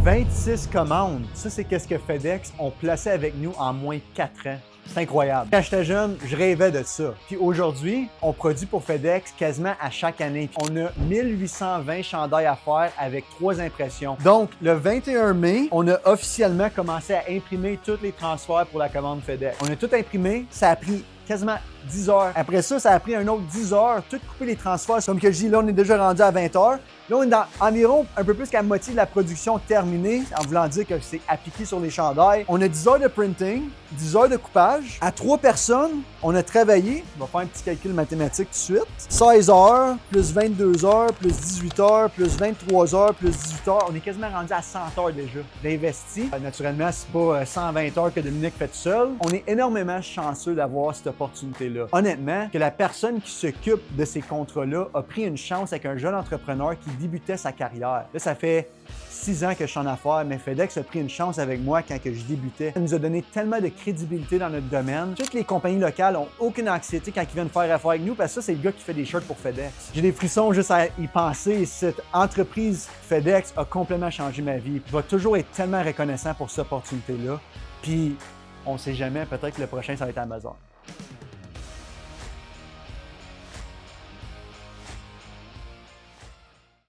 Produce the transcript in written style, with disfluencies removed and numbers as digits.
26 commandes. Ça, c'est qu'est-ce que FedEx ont placé avec nous en moins de 4 ans. C'est incroyable. Quand j'étais jeune, je rêvais de ça. Puis aujourd'hui, on produit pour FedEx quasiment à chaque année. Puis on a 1820 chandails à faire avec 3 impressions. Donc, le 21 mai, on a officiellement commencé à imprimer tous les transferts pour la commande FedEx. On a tout imprimé. Ça a pris quasiment 10 heures. Après ça, ça a pris un autre 10 heures, tout couper les transferts. Comme que je dis, là, on est déjà rendu à 20 heures. Là, on est dans environ un peu plus qu'à moitié de la production terminée, en voulant dire que c'est appliqué sur les chandails. On a 10 heures de printing, 10 heures de coupage. À 3 personnes, on a travaillé, on va faire un petit calcul mathématique tout de suite, 16 heures, plus 22 heures, plus 18 heures, plus 23 heures, plus 18 heures. On est quasiment rendu à 100 heures déjà d'investi. Naturellement, c'est pas 120 heures que Dominique fait tout seul. On est énormément chanceux d'avoir cette opportunité-là. Honnêtement, que la personne qui s'occupe de ces contrats-là a pris une chance avec un jeune entrepreneur qui débutait sa carrière. Là, ça fait 6 ans que je suis en affaires, mais FedEx a pris une chance avec moi quand que je débutais. Ça nous a donné tellement de crédibilité dans notre domaine. Toutes les compagnies locales ont aucune anxiété quand ils viennent faire affaire avec nous parce que ça, c'est le gars qui fait des shirts pour FedEx. J'ai des frissons juste à y penser. Cette entreprise FedEx a complètement changé ma vie. Je vais toujours être tellement reconnaissant pour cette opportunité-là. Puis, on sait jamais, peut-être que le prochain, ça va être Amazon.